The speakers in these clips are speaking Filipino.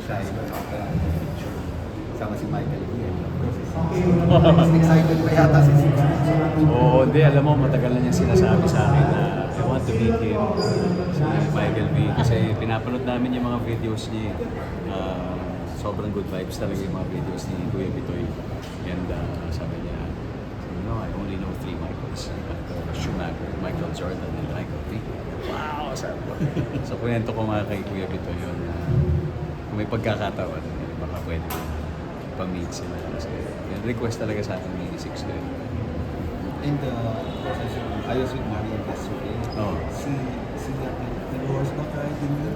excited sama si Michael Ian. Mas excited pa yata si Six. Oo, hindi. Alam mo, matagal na niya sinasabi sa akin na I want to meet him, si Michael V. Kasi pinapanood namin yung mga videos niya. Sobrang good vibes talaga yung mga videos ni Kuya Bitoy. And sabi niya, I only know 3 Michaels. Schumacher, Michael Jordan, and Michael V. Wow! Sabi ko. So, kwento ko nga kay Kuya Bitoy yun. Kung may pagkakataon, baka pwede pa-meet sila. Kasi yung request talaga sa akin ni Six din. And I was with Marian yesterday. Oh. Si nag-horseback riding niya.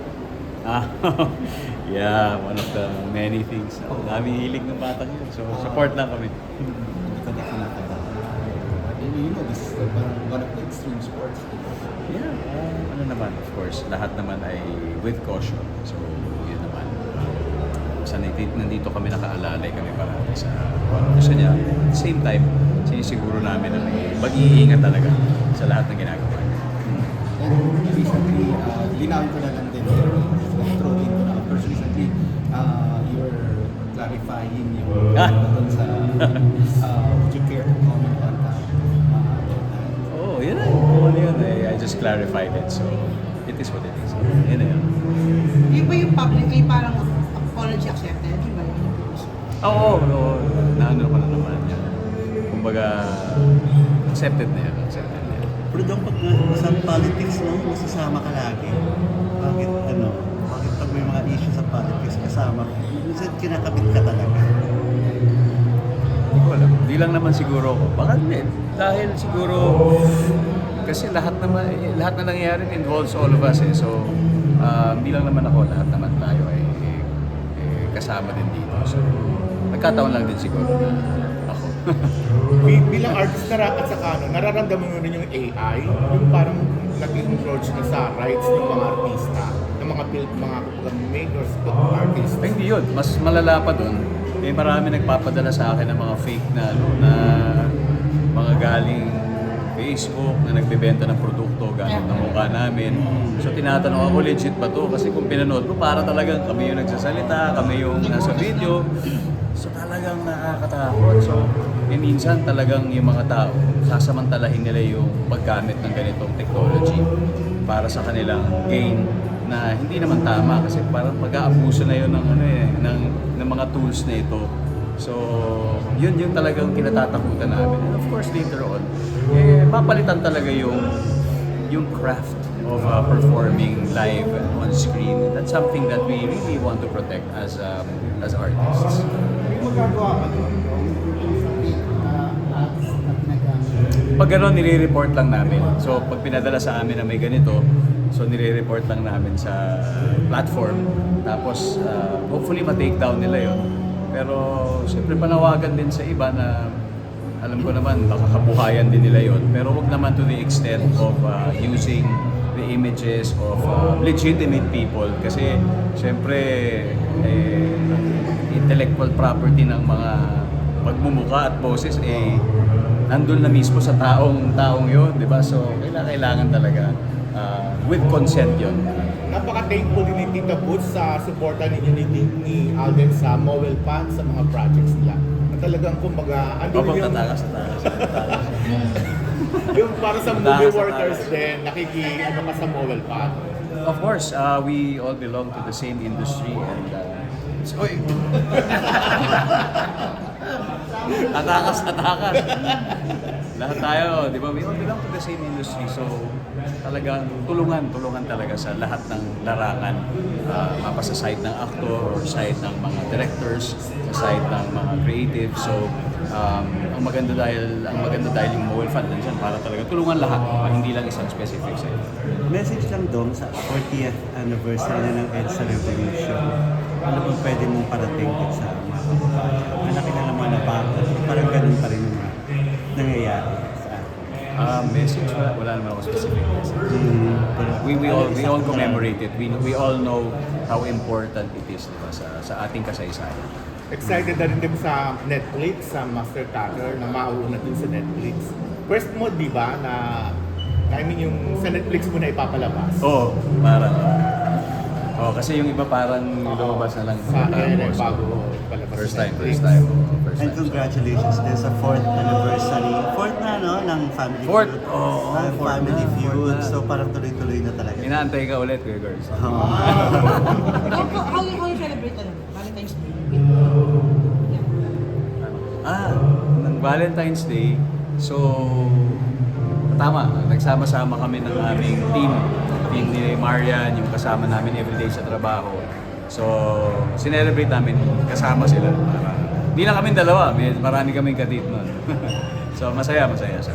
Yeah, one of the many things. Dami hilig ng batang yun. So, support lang kami. Hindi ka na kinakabahan. You know, this is one of the extreme sports. Yeah, ano naman, of course, lahat naman ay with caution. So, yun naman. Nandito kami nakaalalay kami parati sa gusto niya. At the same time, sinisiguro namin na may mag-iingat talaga sa lahat ng ginagawa niya. And recently, linawin ko na lang din, throw in ko na, first recently, you were clarifying yung doon sa, would you care to comment on that? Oh, yun na. Ano yun eh. I just clarified it. So, it is what it is. Yun na yun. Yung ba yung public ay parang apology accepted? Di ba yun? Oo, naano ko na naman yan. Kumbaga, accepted na yan. Accepted na yan. Pero daw pag nasa politics lang, masasama ka lagi. Bakit pag may mga issue sa politics kasama, minsan kinakabit ka talaga. Hindi ko alam. Hindi lang naman siguro ako. Baka hindi. Dahil siguro, kasi lahat na nangyayari involves all of us eh. So, hindi lang naman ako, lahat naman tayo ay kasama din dito. So, nagkataon lang din siguro na ako. Bilang artist at saka nararamdaman mo rin yung AI, yung parang nag-encroach na sa rights ng mga artista, ng mga makers, artists. Ay, hindi yun. Mas malala pa dun. Marami nagpapadala sa akin ng mga fake na mga galing Facebook na nagbebenta ng produkto gamit ng mukha namin. So tinatanong ako, legit ba to? Kasi kung pinanood mo, para talagang kami yung nagsasalita, kami yung nasa video. So talagang nakakatakot. So minsan talagang yung mga tao, sasamantalahin nila yung paggamit ng ganitong technology para sa kanilang gain na hindi naman tama kasi parang pag-aabuso na yun ng mga tools na ito. So, yun yung talagang kinatatakutan namin. And of course, later on, mapalitan talaga yung craft of performing live on screen. That's something that we really want to protect as artists. Magagawa ka doon, Pag gano'n, nire-report lang namin. So, pag pinadala sa amin na may ganito, so nire-report lang namin sa platform. Tapos, hopefully ma-take down nila yon. Pero, siyempre panawagan din sa iba na alam ko naman, baka kabuhayan din nila yon. Pero wag naman to the extent of using the images of legitimate people. Kasi, siyempre, intellectual property ng mga pagmumuka at boses, nandun na mismo sa taong yun, di ba? So, kailangan talaga with consent yun. Napaka-thankful din ni Tita Boots sa suporta ninyo ni Alden sa Mowel Pan sa mga projects nila. Na talagang kumbaga, andun yung... Tatakas. yung para sa movie workers din, ka sa Mowel Pan. Of course, we all belong to the same industry and atakas. Lahat tayo, di ba? We all belong to the same industry. So, talagang tulungan talaga sa lahat ng larangan. Mapa sa side ng actor or side ng mga directors, sa side ng mga creative. So, ang maganda dahil yung Mowel Fund nandiyan para talaga tulungan lahat, hindi lang isang specific side. Message lang doon sa 40th anniversary na ng EDSA Revolution. Ano bang pwede mong parating sa mga kababayan? Malaki na naman na bata. Parang ganun pa rin yung nangyayari sa atin. Message, wala naman ako specific message. We all commemorate it. We all know how important it is, diba, sa ating kasaysayan. Excited na rin din sa Netflix, sa Master Tucker, na mauuna din sa Netflix. First mo, di ba, na I mean yung sa Netflix mo na ipapalabas? Oo, parang. Oh, kasi yung iba parang lumabas na lang. Sa akin, Tapos, bago palabas First sa time, Netflix. first time. First And time. congratulations din sa 4th anniversary. 4th na, no? Ng Family Fourth? Feud. Oo, Ng fourth Family na, Feud. fourth na. So parang tuloy-tuloy na talaga. Inaantay ka ulit, Kuya Girls. How you celebrate Valentine's Day? Yeah. Ng Valentine's Day, so tama, nagsama-sama kami ng aming team ni Marian, yung kasama namin everyday sa trabaho. So, sinelebrate namin kasama sila. Para, di lang kami dalawa, marami kaming katit nun. So, masaya siya. Sa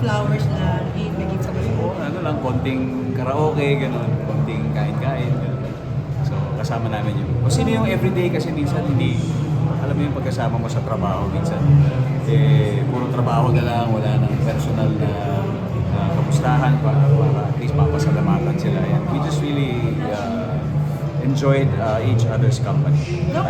flowers na nag-give ka ba siya? Ano lang, konting karaoke, ganun, konting kain-kain, ganun. So, kasama namin yung... Kung sino yung everyday kasi minsan hindi... Alam mo yung pagkasama mo sa trabaho, minsan puro trabaho na lang, wala nang personal na kamustahan para at least mapasalamatan sila. And we just really enjoyed each other's company.